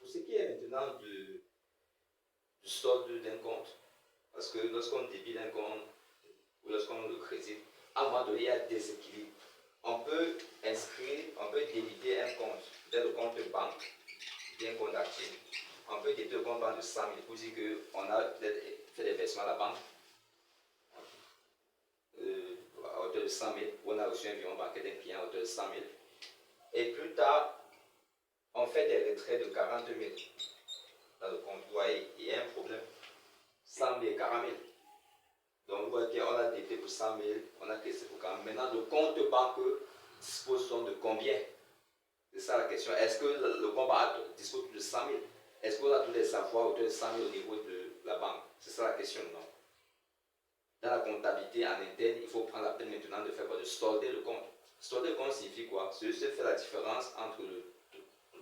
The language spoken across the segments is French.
ce qui est maintenant du solde d'un compte, parce que lorsqu'on débite un compte ou lorsqu'on le crédite, à un moment donné, il y a déséquilibre. On peut débiter un compte, peut-être le compte banque, bien compte actif. On peut débiter le compte banque de 100 000 pour dire qu'on a peut-être fait des versements à la banque à hauteur de 100 000, où on a reçu un virement bancaire d'un client à hauteur de 100 000. Et plus tard, on fait des retraits de 40 000 dans le compte. Vous voyez, il y a un problème. 100 000, 40 000. Donc, vous voyez qu'on a débité pour 100 000, on a caissé pour 40 000. Maintenant, le compte banque dispose de combien? C'est ça la question. Est-ce que le compte banque dispose de 100 000? Est-ce qu'on a tous les avoirs autour de 100 000 au niveau de la banque? C'est ça la question, non? Dans la comptabilité en interne, il faut prendre la peine maintenant de faire quoi? De solder le compte. Solder le compte signifie quoi? C'est juste faire la différence entre le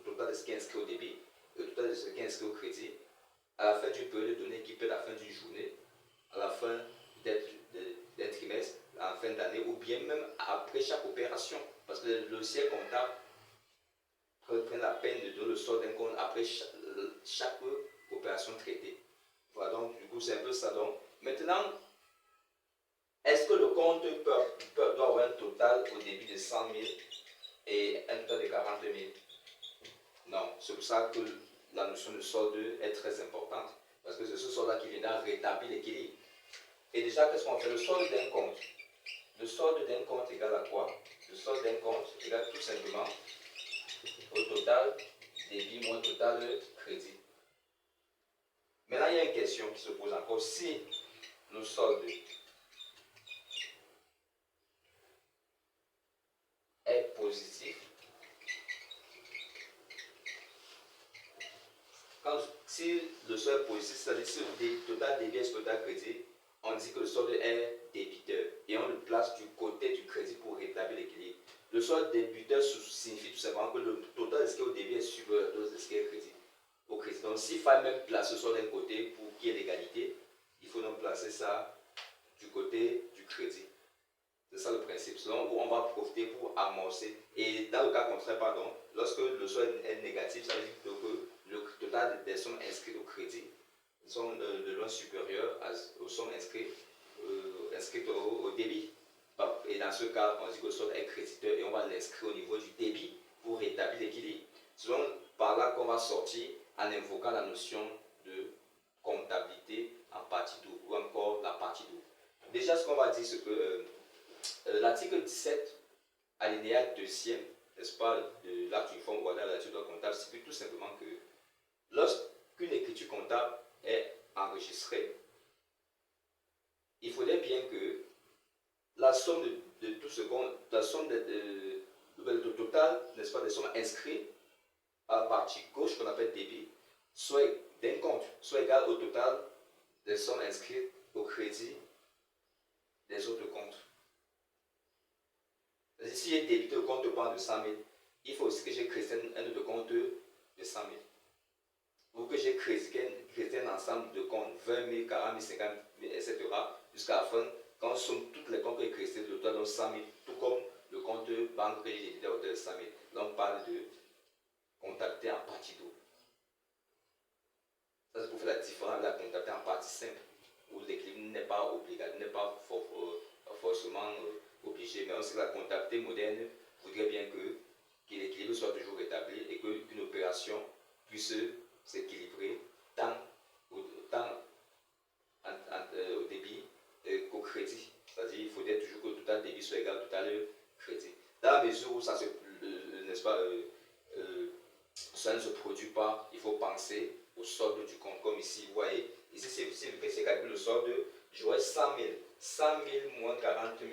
total de ce qui est inscrit au débit et le total de ce qui est inscrit au crédit à la fin d'une période de données qui peut être à la fin d'une journée, à la fin d'un trimestre, à la fin d'année, ou bien même après chaque opération. Parce que le logiciel comptable prend la peine de donner le solde d'un compte après chaque opération traitée. Voilà, donc du coup c'est un peu ça. Donc maintenant, est-ce que le compte doit avoir un total au début de 100 000 et un total de 40 000? Non, c'est pour ça que la notion de solde est très importante. Parce que c'est ce solde-là qui viendra rétablir l'équilibre. Et déjà, qu'est-ce qu'on fait? Le solde d'un compte. Le solde d'un compte égale à quoi? Le solde d'un compte égale tout simplement au total débit moins total crédit. Maintenant, il y a une question qui se pose encore. Si le solde est positif, si le solde est positif, c'est-à-dire si le total débit est total crédit, on dit que le solde est débiteur et on le place du côté du crédit pour rétablir l'équilibre. Le solde débiteur signifie tout simplement que le total de ce qui est au débit est supérieur à ce qui est au crédit. Donc s'il faut même placer le solde d'un côté pour qu'il y ait l'égalité, il faut donc placer ça du côté du crédit. C'est ça le principe. Selon où on va profiter pour amorcer. Et dans le cas contraire, pardon, lorsque le solde est négatif, ça veut dire que le total des sommes inscrites au crédit sont de loin supérieures aux sommes inscrites au débit. Et dans ce cas, on dit que le solde est créditeur et on va l'inscrire au niveau du débit pour rétablir l'équilibre. C'est donc par là qu'on va sortir en invoquant la notion de comptabilité en partie double ou encore la partie double. Déjà, ce qu'on va dire, c'est que l'article 17, alinéa 2e, n'est-ce pas, de l'acte uniforme ou de la nature comptable, c'est tout simplement que lorsqu'une écriture comptable est enregistrée, il faudrait bien que la somme de tout ce qu'on, la somme le total, n'est-ce pas, des sommes inscrites à la partie gauche qu'on appelle débit, soit d'un compte, soit égal au total des sommes inscrites au crédit des autres comptes. Si j'ai débité le compte de banque de 100 000, il faut aussi que j'ai créé un autre compte de 100 000. Ou que j'ai créé un ensemble de comptes, 20 000, 40 000, 50 000, etc. Jusqu'à la fin, quand on somme tous les comptes que j'ai créés, le total de 100 000, tout comme le compte de banque que j'ai débité à hauteur de 100 000. Donc on parle de comptabilité en partie double. Ça c'est pour faire la différence de la comptabilité en partie simple, où l'équilibre n'est pas obligatoire, n'est pas forcément obligé. Mais on sait que la comptabilité moderne voudrait bien que l'équilibre soit toujours rétabli et qu'une opération puisse s'équilibrer tant au débit qu'au crédit. C'est-à-dire qu'il faudrait toujours que le total débit soit égal au total crédit. Dans la mesure où ça n'est-ce pas, ça ne se produit pas, il faut penser au solde du compte. Comme ici, vous voyez, ici c'est calculé le solde, j'aurai 100 000. 100 000 moins 40 000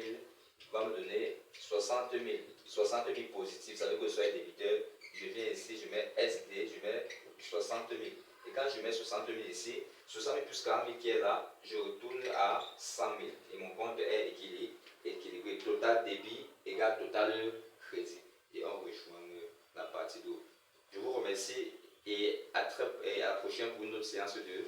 va me donner 60 000. 60 000 positif, ça veut dire que je sois débiteur. Je viens ici, je mets SD, je mets 60 000. Et quand je mets 60 000 ici, 60 000 plus 40 000 qui est là, je retourne à 100 000. Et mon compte est équilibré. Total débit égale total crédit. Et on rejoint la partie 2. Je vous remercie et à la prochaine pour une autre séance de